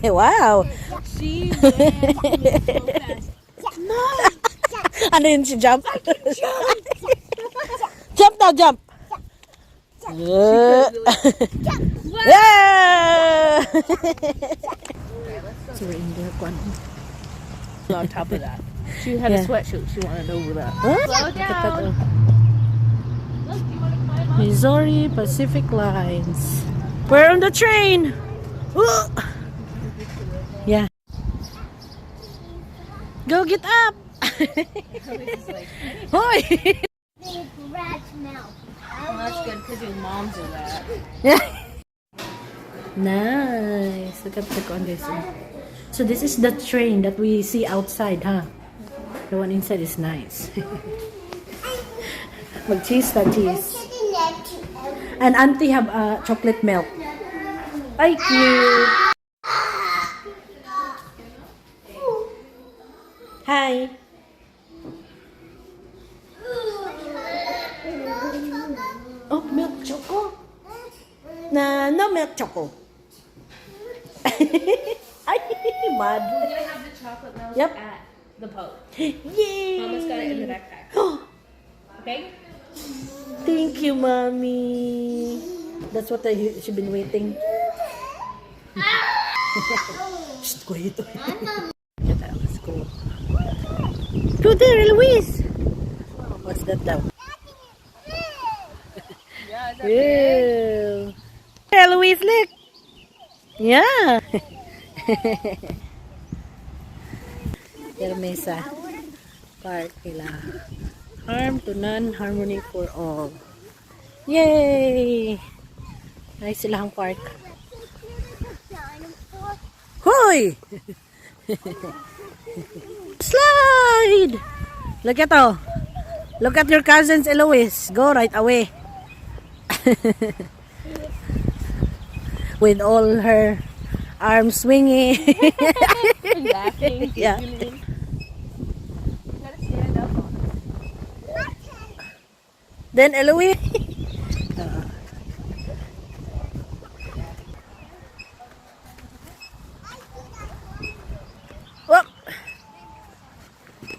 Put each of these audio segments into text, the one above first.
Wow. She ran so fast. No. Ano yun si jump? Jump now, jump. Yeah. So we're in there, On top of that. She had a sweatshirt. She wanted over that. Huh? Slow down. Look, you want to climb up? Missouri Pacific Lines. We're on the train. Yeah. Go get up. Hoy. Well, that's good because your mom's in that. Nice. Look at the guys. So this is the train that we see outside, huh? The one inside is nice. Mag-cheese na cheese. And auntie have chocolate milk. Ay, cute. Hi. Oh, milk choco. No milk choco. Ay, mad. We're going to have the chocolate milk Yep. at the boat. Yay. Mama's got it in the backpack. Okay? Thank you, mommy. That's what she's been waiting. Shh, quiet. Let's go. Go there, Eloise. What's that now? Yeah, it's Ew. Eloise, look. Yeah. Hermesa. Parkville. Harm to none, harmony for all. Yay! Nice silang park. Hoy! Slide! Look at oh. Look at your cousins, Eloise. Go right away. With all her arms swinging. laughing. Yeah. You gotta stand up on it. Then Eloise. Whoop.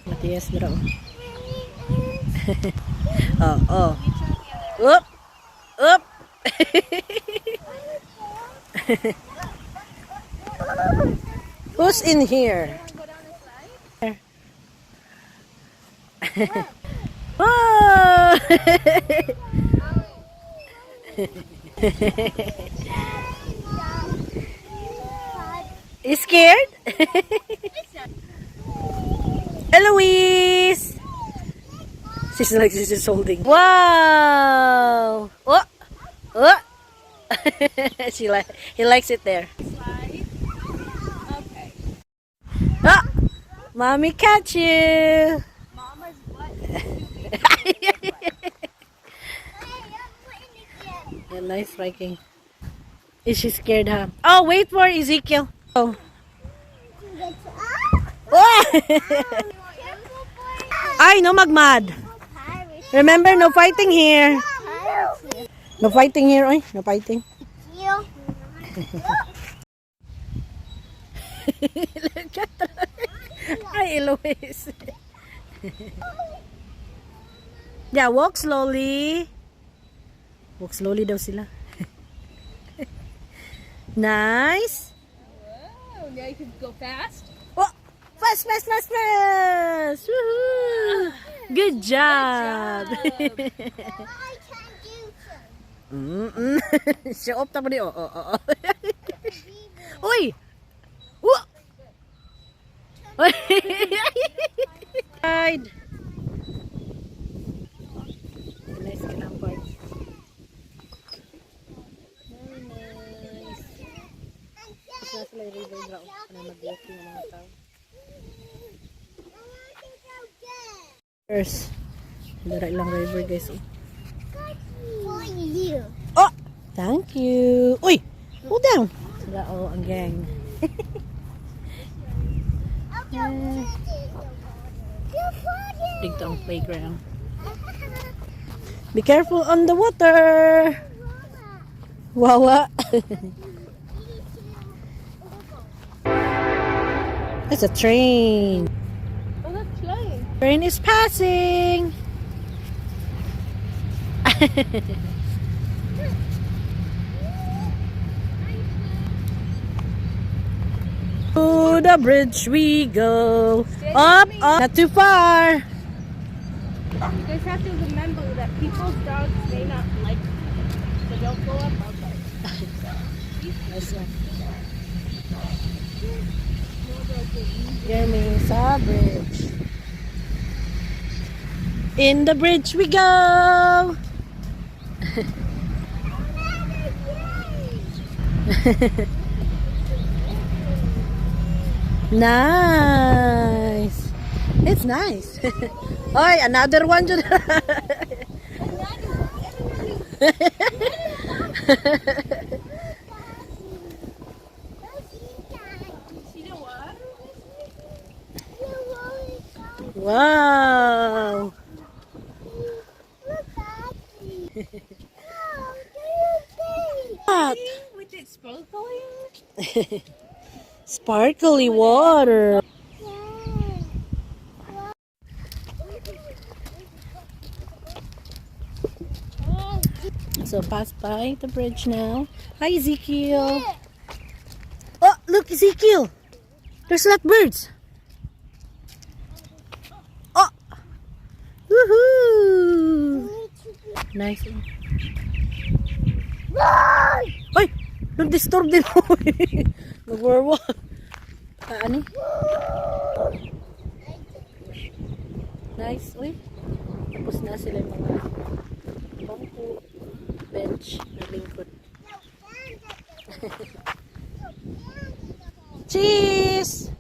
Matias bro. Oh. Whoop. Whoop. Who's in here? Oh! You scared? Eloise! She's like she's just holding. Wow! Oh! Oh! He likes it there. Slide. Okay. Ah! Mommy catch you! Mama's butt. Yeah, nice striking. Is she scared, huh? Oh, wait for Ezekiel. Oh. Ay, no magmad. Remember, no fighting here. No fighting here, oy. No fighting. Look at her. Ay, Eloise. Yeah, walk slowly. Walk slowly daw sila. Nice. Wow, now you can go fast. Oh, fast. Woohoo. Good job. Show up tama di. Oh. Uy. Whoa. Side. Nice kilang part. Very nice. Tapos nasa may river draw. Ano mag-walking ng mga tao. First. Dara ilang river guys. Oh! Thank you. Uy! Hold down. Sila ang gang. Dito ang playground. Be careful on the water. Wawa. It's a train. Oh, that's train. Train is passing. To the bridge we go. Up, up, not too far. You guys have to remember that people's dogs may not like it, so don't go up outside. Coming sa bridge. In the bridge we go. Nice. It's nice. Oy, another one. Wow. What? With it sparkling? Sparkly water. So pass by the bridge now. Hi Ezekiel. Oh, look Ezekiel. There's a lot of birds. Oh. Woohoo. Nice. Ay, don't disturb them. Nag-worwalk. Ano? Nice. Uy. Tapos na sila yung mga bangko, bench na lingkod. Cheese!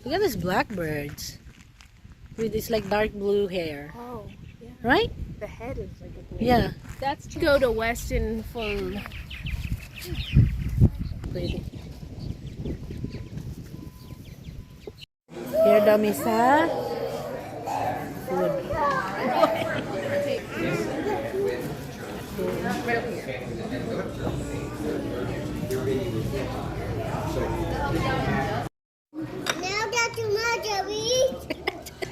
Look at these blackbirds. With this like dark blue hair. Oh, yeah. Right? The head is like a blue. Yeah. That's to go to Western Food. Pwede. Here daw may sa food. Now that's too much, Abby.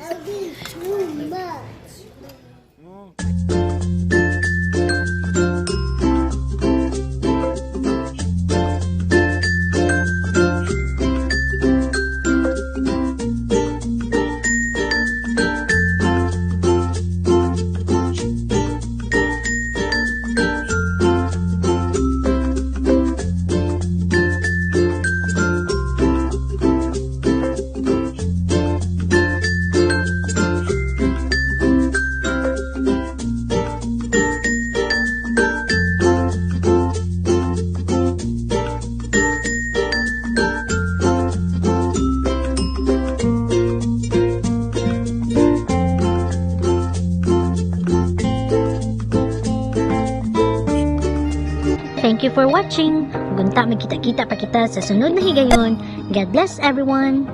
Abby, too much. Thank you for watching. Gunta magkita-kita pa kita sa sunod na higayon. God bless everyone.